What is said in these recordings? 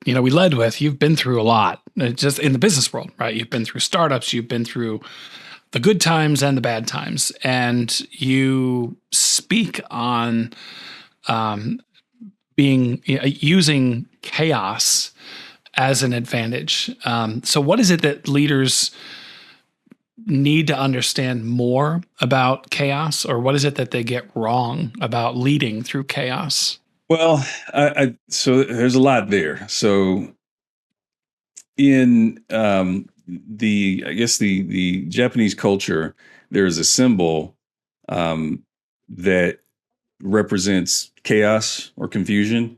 we led with, you've been through a lot, just in the business world, right? You've been through startups, you've been through the good times and the bad times, and you speak on using chaos as an advantage. So what is it that leaders need to understand more about chaos, or what is it that they get wrong about leading through chaos? Well, so there's a lot there. So in I guess the Japanese culture, there is a symbol that represents chaos or confusion.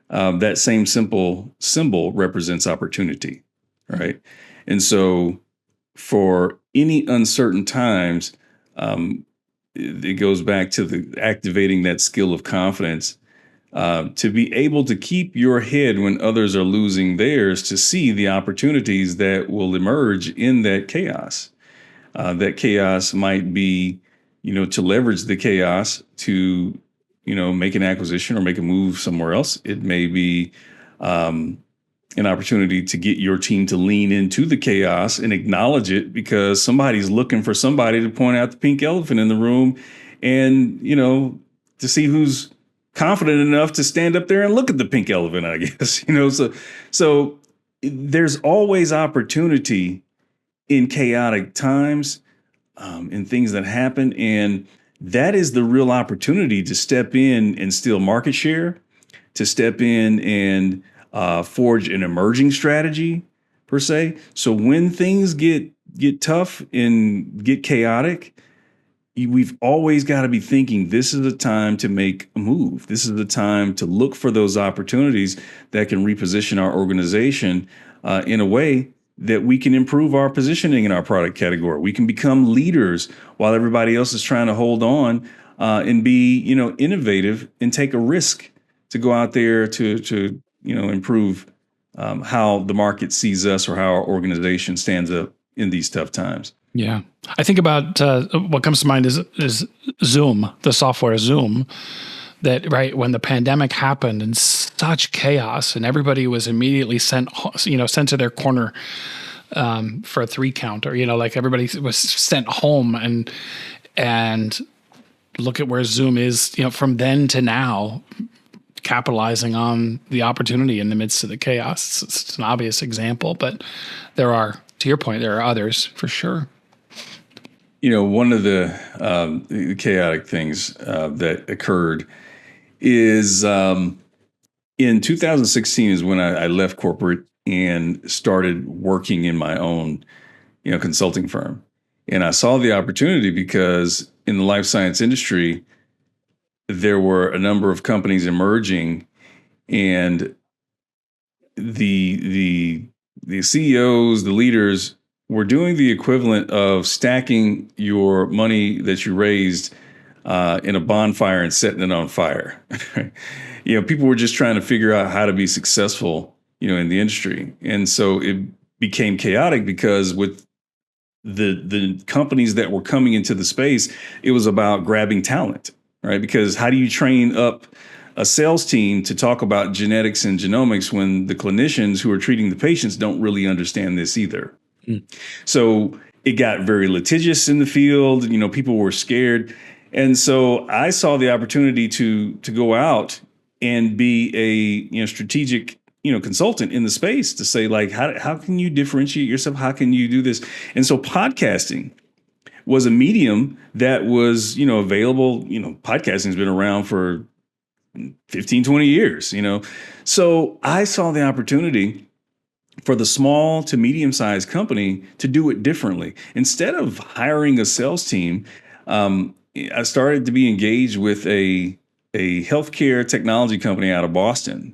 That same simple symbol represents opportunity, right? And so for any uncertain times, it goes back to the activating that skill of confidence, to be able to keep your head when others are losing theirs, to see the opportunities that will emerge in that chaos. That chaos might be, to leverage the chaos to, make an acquisition or make a move somewhere else. It may be an opportunity to get your team to lean into the chaos and acknowledge it, because somebody's looking for somebody to point out the pink elephant in the room, and, to see who's confident enough to stand up there and look at the pink elephant, I guess. So there's always opportunity in chaotic times, in things that happen. And that is the real opportunity to step in and steal market share, to step in and forge an emerging strategy, per se. So when things get tough and get chaotic, we've always got to be thinking, this is the time to make a move. This is the time to look for those opportunities that can reposition our organization in a way that we can improve our positioning in our product category. We can become leaders while everybody else is trying to hold on, and be, innovative and take a risk to go out there to improve how the market sees us, or how our organization stands up in these tough times. Yeah. I think about what comes to mind is Zoom, the software Zoom, that, right, when the pandemic happened and such chaos and everybody was immediately sent to their corner for a 3 count, or, like everybody was sent home, and look at where Zoom is, from then to now, capitalizing on the opportunity in the midst of the chaos. It's an obvious example, but to your point, there are others for sure. One of the chaotic things that occurred is, in 2016 is when I left corporate and started working in my own, consulting firm. And I saw the opportunity because in the life science industry, there were a number of companies emerging, and the CEOs, the leaders, were doing the equivalent of stacking your money that you raised in a bonfire and setting it on fire. People were just trying to figure out how to be successful, in the industry. And so it became chaotic, because with the companies that were coming into the space, it was about grabbing talent, right? Because how do you train up a sales team to talk about genetics and genomics when the clinicians who are treating the patients don't really understand this either? So it got very litigious in the field. People were scared. And so I saw the opportunity to go out and be a strategic consultant in the space, to say, like, how can you differentiate yourself? How can you do this? And so podcasting was a medium that was available. Podcasting's been around for 15, 20 years. So I saw the opportunity for the small to medium-sized company to do it differently. Instead of hiring a sales team, I started to be engaged with a healthcare technology company out of Boston.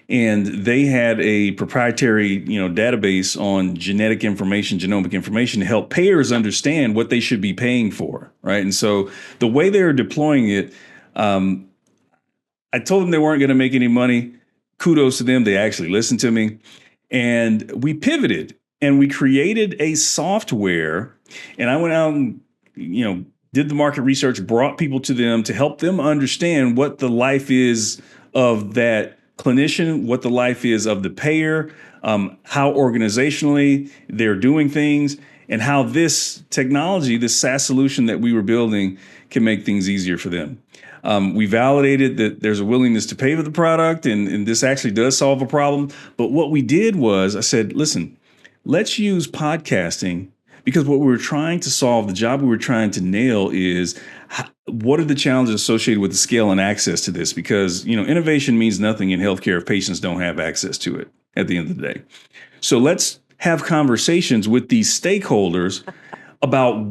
And they had a proprietary, database on genetic information, genomic information, to help payers understand what they should be paying for, right? And so the way they were deploying it, I told them they weren't going to make any money. Kudos to them. They actually listened to me. And we pivoted and we created a software, and I went out and, did the market research, brought people to them to help them understand what the life is of that clinician what the life is of the payer, how organizationally they're doing things, and how this technology, this SaaS solution that we were building, can make things easier for them. We validated that there's a willingness to pay for the product, and this actually does solve a problem. But what we did was I said, listen, let's use podcasting, because what we were trying to solve, the job we were trying to nail is what are the challenges associated with the scale and access to this? Because, innovation means nothing in healthcare if patients don't have access to it at the end of the day. So let's have conversations with these stakeholders about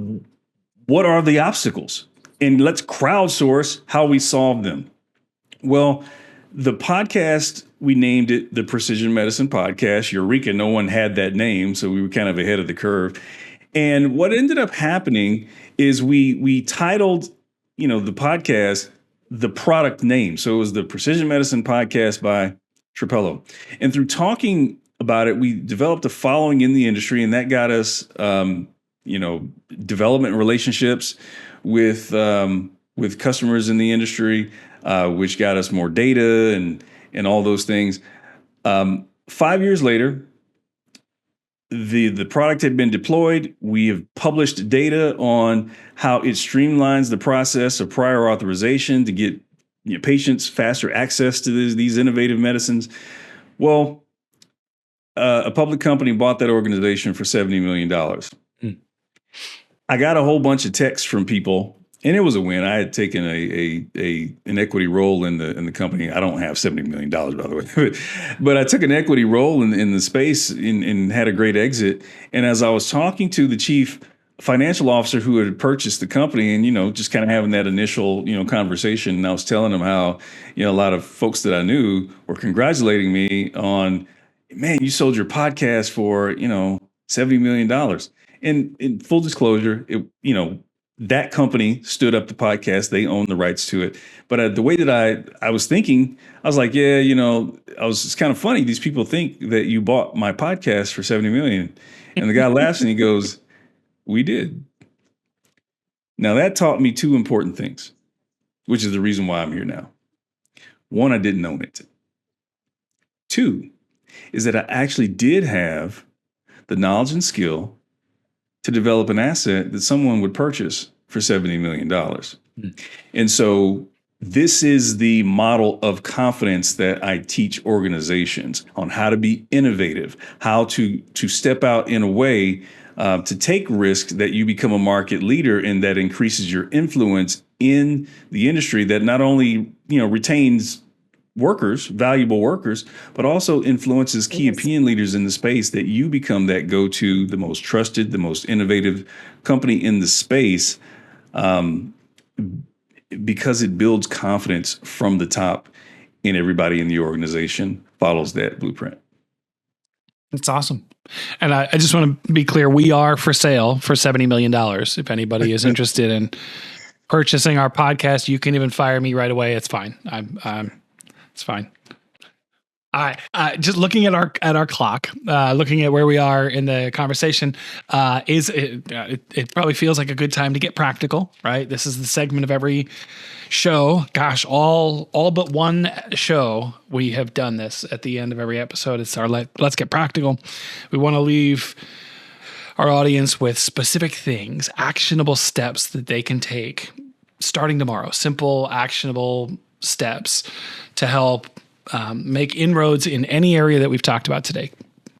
what are the obstacles, and let's crowdsource how we solve them. Well, the podcast, we named it the Precision Medicine Podcast. Eureka, no one had that name, so we were kind of ahead of the curve. And what ended up happening is we titled, the podcast, the product name. So it was the Precision Medicine Podcast by Trapello. And through talking about it, we developed a following in the industry, and that got us, development relationships with customers in the industry, which got us more data and all those things. 5 years later, the product had been deployed. We have published data on how it streamlines the process of prior authorization to get patients faster access to these innovative medicines. Well, a public company bought that organization for $70 million. I got a whole bunch of texts from people, and it was a win. I had taken an equity role in the company. I don't have $70 million, by the way, but I took an equity role in the space and had a great exit. And as I was talking to the chief financial officer who had purchased the company, and just kind of having that initial conversation, and I was telling him how a lot of folks that I knew were congratulating me on, man, you sold your podcast for $70 million. And in full disclosure, that company stood up the podcast. They own the rights to it. But the way that I was thinking, I was like, it's kind of funny. These people think that you bought my podcast for $70 million. And the guy laughs and he goes, we did. Now that taught me two important things, which is the reason why I'm here now. One, I didn't own it. Two, is that I actually did have the knowledge and skill to develop an asset that someone would purchase for $70 million. And so this is the model of confidence that I teach organizations on how to be innovative, how to step out in a way to take risks that you become a market leader, and that increases your influence in the industry, that not only retains workers, valuable workers, but also influences key opinion leaders in the space, that you become that go-to, the most trusted, the most innovative company in the space, because it builds confidence from the top, and everybody in the organization follows that blueprint. That's awesome. And I just want to be clear, we are for sale for $70 million. If anybody is interested in purchasing our podcast, you can even fire me right away. It's fine. It's fine. All right. Just looking at our clock, looking at where we are in the conversation, it probably feels like a good time to get practical, right? This is the segment of every show. Gosh, all but one show we have done this at the end of every episode. It's our let's get practical. We want to leave our audience with specific things, actionable steps that they can take starting tomorrow. Simple, actionable steps to help make inroads in any area that we've talked about today.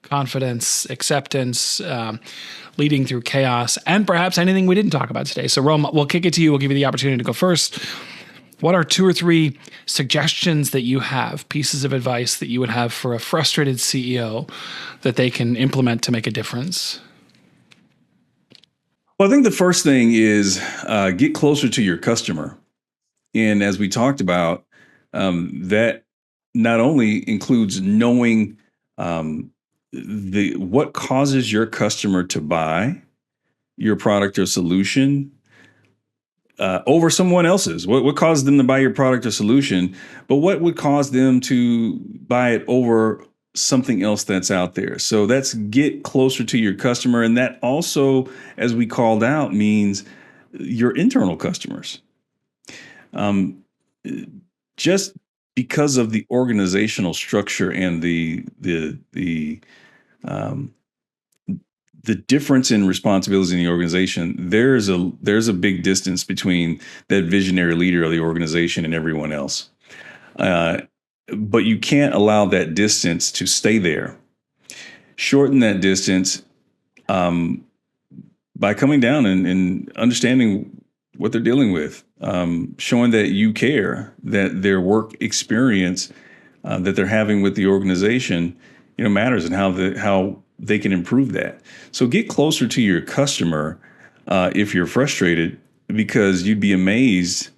Confidence, acceptance, leading through chaos, and perhaps anything we didn't talk about today. So Rome, we'll kick it to you. We'll give you the opportunity to go first. What are 2 or 3 suggestions that you have, pieces of advice that you would have for a frustrated CEO that they can implement to make a difference? Well, I think the first thing is get closer to your customer. And as we talked about, that not only includes knowing what causes your customer to buy your product or solution over someone else's. What caused them to buy your product or solution, but what would cause them to buy it over something else that's out there? So that's get closer to your customer. And that also, as we called out, means your internal customers. Just because of the organizational structure and um, the difference in responsibilities in the organization, there's a big distance between that visionary leader of the organization and everyone else. Uh, but you can't allow that distance to stay there. Shorten that distance um, by coming down and understanding what they're dealing with, showing that you care, that their work experience that they're having with the organization, matters, and how they can improve that. So get closer to your customer if you're frustrated, because you'd be amazed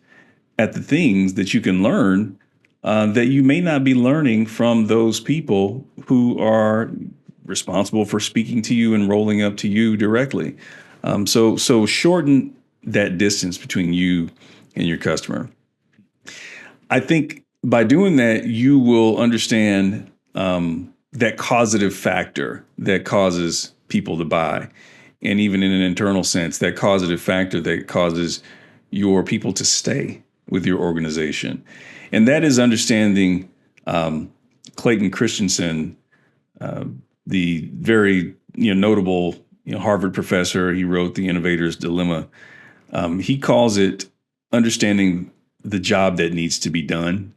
at the things that you can learn that you may not be learning from those people who are responsible for speaking to you and rolling up to you directly. So shorten that distance between you and your customer. I think by doing that, you will understand that causative factor that causes people to buy. And even in an internal sense, that causative factor that causes your people to stay with your organization. And that is understanding Clayton Christensen, the very notable Harvard professor. He wrote The Innovator's Dilemma. He calls it understanding the job that needs to be done.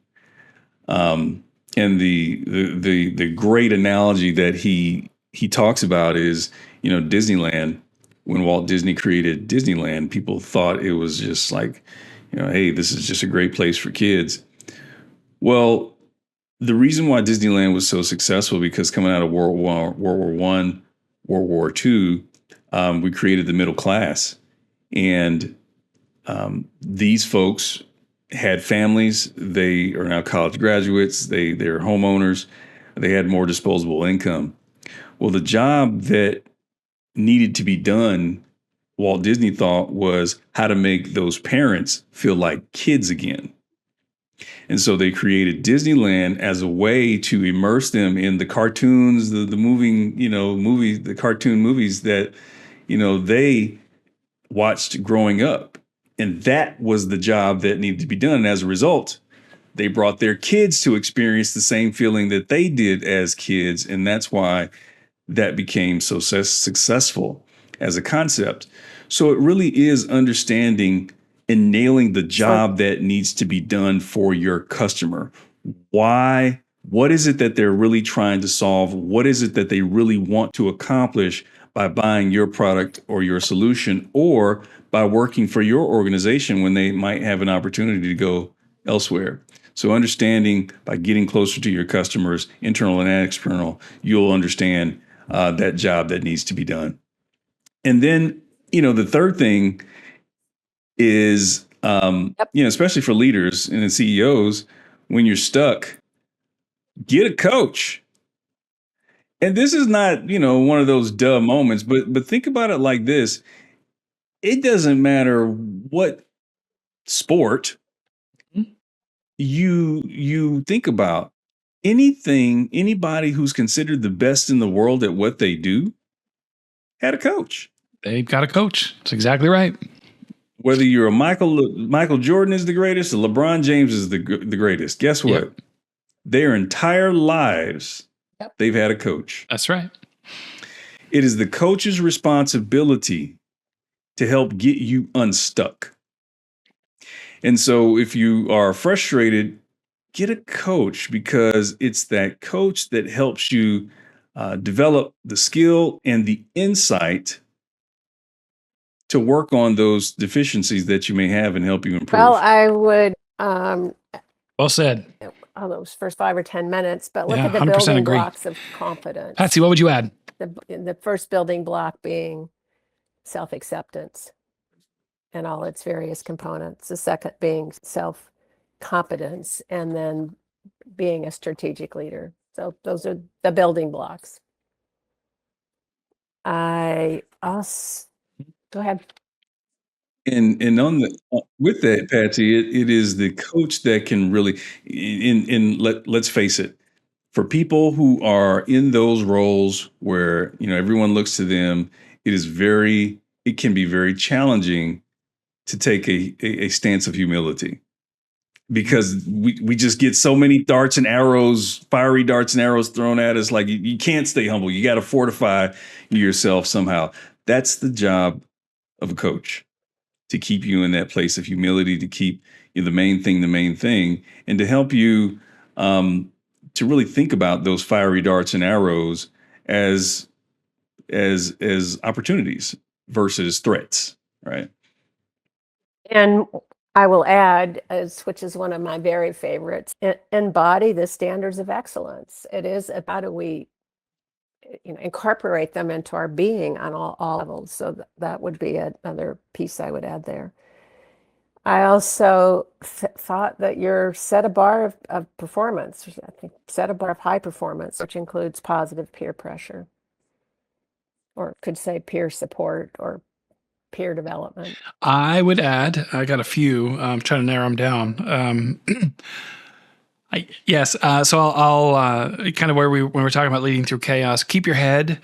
And the great analogy that he talks about is, Disneyland. When Walt Disney created Disneyland, people thought it was just like, hey, this is just a great place for kids. Well, the reason why Disneyland was so successful, because coming out of World War One, World War Two, we created the middle class, and these folks had families. They are now college graduates. They're homeowners. They had more disposable income. Well, the job that needed to be done, Walt Disney thought, was how to make those parents feel like kids again. And so they created Disneyland as a way to immerse them in the cartoons, the cartoon movies that, they watched growing up. And that was the job that needed to be done. And as a result, they brought their kids to experience the same feeling that they did as kids. And that's why that became so successful as a concept. So it really is understanding and nailing the job that needs to be done for your customer. Why? What is it that they're really trying to solve? What is it that they really want to accomplish by buying your product or your solution, or by working for your organization when they might have an opportunity to go elsewhere? So understanding, by getting closer to your customers, internal and external, you'll understand that job that needs to be done. And then, the third thing is, especially for leaders and CEOs, when you're stuck, get a coach. And this is not, one of those duh moments, but think about it like this. It doesn't matter what sport you think about. Anybody who's considered the best in the world at what they do had a coach. They've got a coach. That's exactly right. Whether you're a Michael Jordan is the greatest, or LeBron James is the greatest. Guess what? Yep. Their entire lives, they've had a coach. That's right. It is the coach's responsibility to help get you unstuck. And so if you are frustrated, get a coach, because it's that coach that helps you develop the skill and the insight to work on those deficiencies that you may have and help you improve. Well, I would, Well said. those first 5 or 10 minutes, but look Yeah, at the 100% building agree. blocks of confidence. Patsy, what would you add? The first building block being self-acceptance and all its various components. The second being self-competence, and then being a strategic leader. So those are the building blocks. Go ahead. And on with that, Patsy, it is the coach that can really, let's face it, for people who are in those roles where everyone looks to them, it can be very challenging to take a stance of humility, because we just get so many darts and arrows, fiery darts and arrows thrown at us. Like you can't stay humble. You got to fortify yourself somehow. That's the job of a coach, to keep you in that place of humility, to keep you the main thing, and to help you to really think about those fiery darts and arrows as opportunities versus threats, right? And I will add, which is one of my very favorites, embody the standards of excellence. It is about how do we incorporate them into our being on all levels. So that would be another piece I would add there. I also thought that you're set a bar of performance. I think set a bar of high performance, which includes positive peer pressure, or could say peer support or peer development. I would add, I got a few. I'm trying to narrow them down. Yes. So I'll kind of when we're talking about leading through chaos, keep your head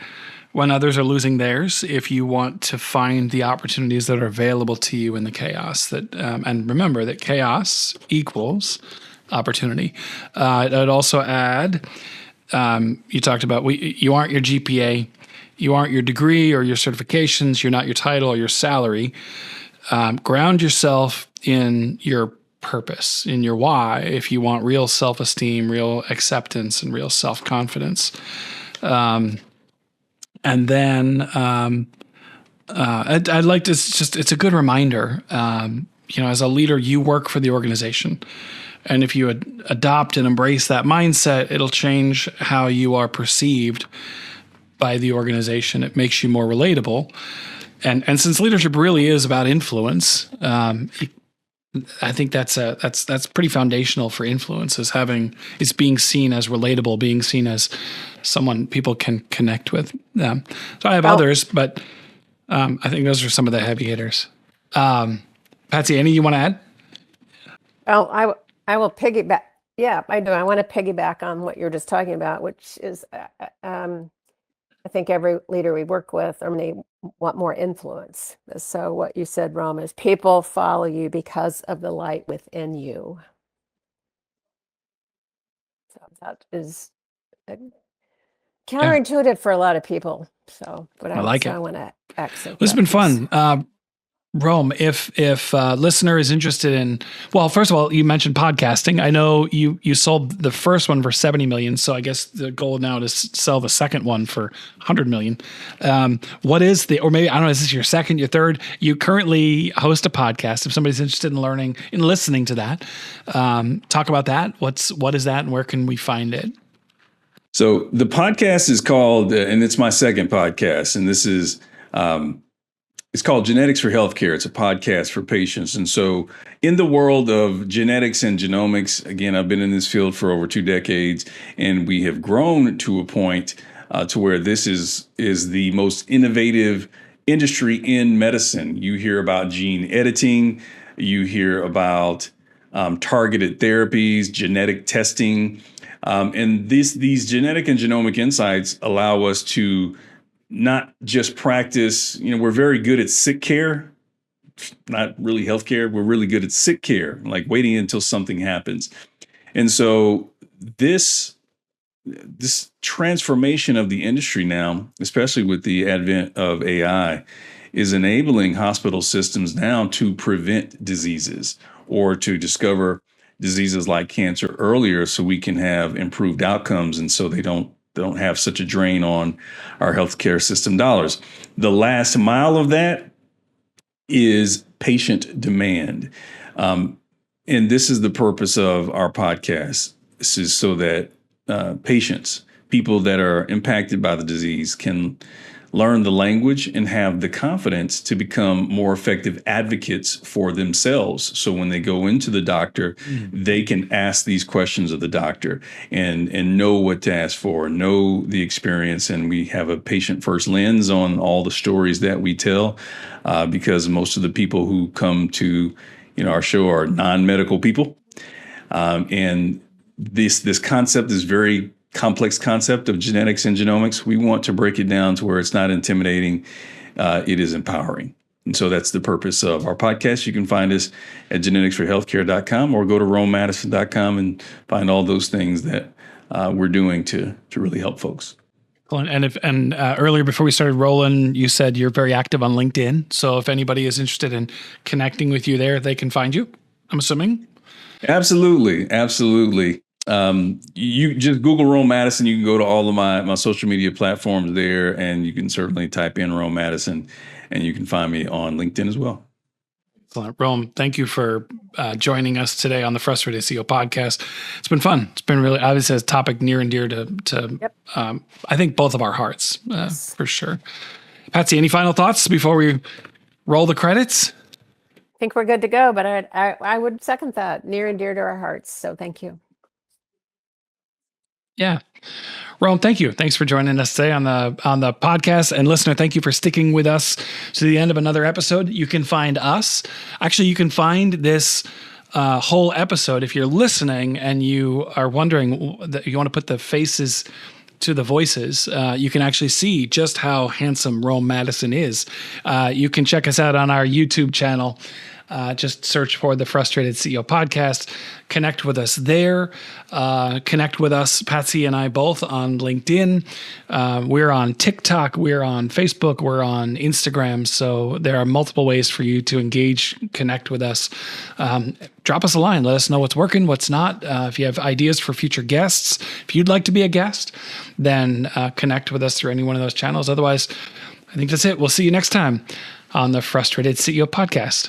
when others are losing theirs. If you want to find the opportunities that are available to you in the chaos, and remember that chaos equals opportunity. I'd also add, you talked about you aren't your GPA, you aren't your degree or your certifications, you're not your title or your salary. Ground yourself in your purpose, in your why, if you want real self-esteem, real acceptance, and real self-confidence. And then I'd like to it's a good reminder, as a leader, you work for the organization. And if you adopt and embrace that mindset, it'll change how you are perceived by the organization. It makes you more relatable. And since leadership really is about influence, I think that's pretty foundational for influence, is being seen as relatable, being seen as someone people can connect with. So I have others, but I think those are some of the heavy hitters. Patsy, any you want to add? Well, I will piggyback. Yeah, I do. I want to piggyback on what you're just talking about, which is I think every leader we work with, they want more influence. So what you said, Rome, is people follow you because of the light within you. So that is counterintuitive for a lot of people. So, but I want to accent. It's been fun. Rome, if listener is interested in, well, first of all, you mentioned podcasting. I know you sold the first one for 70 million. So I guess the goal now is to sell the second one for 100 million. What is or maybe, I don't know, is this your second, your third? You currently host a podcast. If somebody's interested in listening to that, talk about that. What is that and where can we find it? So the podcast is called, and it's my second podcast, and this is, it's called Genetics for Healthcare. It's a podcast for patients. And so in the world of genetics and genomics, again, I've been in this field for over 2 decades, and we have grown to a point to where this is the most innovative industry in medicine. You hear about gene editing, you hear about targeted therapies, genetic testing, and these genetic and genomic insights allow us to not just practice, we're very good at sick care, not really healthcare. We're really good at sick care, like waiting until something happens. And so this transformation of the industry now, especially with the advent of AI, is enabling hospital systems now to prevent diseases or to discover diseases like cancer earlier so we can have improved outcomes, and so they don't have such a drain on our healthcare system dollars. The last mile of that is patient demand. And this is the purpose of our podcast. This is so that patients, people that are impacted by the disease, can learn the language and have the confidence to become more effective advocates for themselves. So when they go into the doctor, they can ask these questions of the doctor and know what to ask for, know the experience. And we have a patient first lens on all the stories that we tell, because most of the people who come to our show are non-medical people. And this concept is very complex concept of genetics and genomics. We want to break it down to where it's not intimidating. It is empowering. And so that's the purpose of our podcast. You can find us at geneticsforhealthcare.com or go to romemadison.com and find all those things that we're doing to really help folks. And earlier before we started rolling, you said you're very active on LinkedIn. So if anybody is interested in connecting with you there, they can find you, I'm assuming. Absolutely. You just Google Rome Madison. You can go to all of my social media platforms there, and you can certainly type in Rome Madison, and you can find me on LinkedIn as well. Excellent. Rome, thank you for joining us today on the Frustrated CEO podcast. It's been fun. It's been really, obviously, a topic near and dear to Yep. I think, both of our hearts, for sure. Patsy, any final thoughts before we roll the credits? I think we're good to go, but I would second that. Near and dear to our hearts. So thank you. Yeah. Rome, thank you. Thanks for joining us today on the podcast. And listener, thank you for sticking with us to the end of another episode. You can find us. Actually, you can find this whole episode if you're listening and you are wondering that you want to put the faces to the voices. You can actually see just how handsome Rome Madison is. You can check us out on our YouTube channel. Just search for the Frustrated CEO podcast. Connect with us there. Connect with us, Patsy and I, both on LinkedIn. We're on TikTok. We're on Facebook. We're on Instagram. So there are multiple ways for you to engage, connect with us. Drop us a line. Let us know what's working, what's not. If you have ideas for future guests, if you'd like to be a guest, then connect with us through any one of those channels. Otherwise, I think that's it. We'll see you next time on the Frustrated CEO podcast.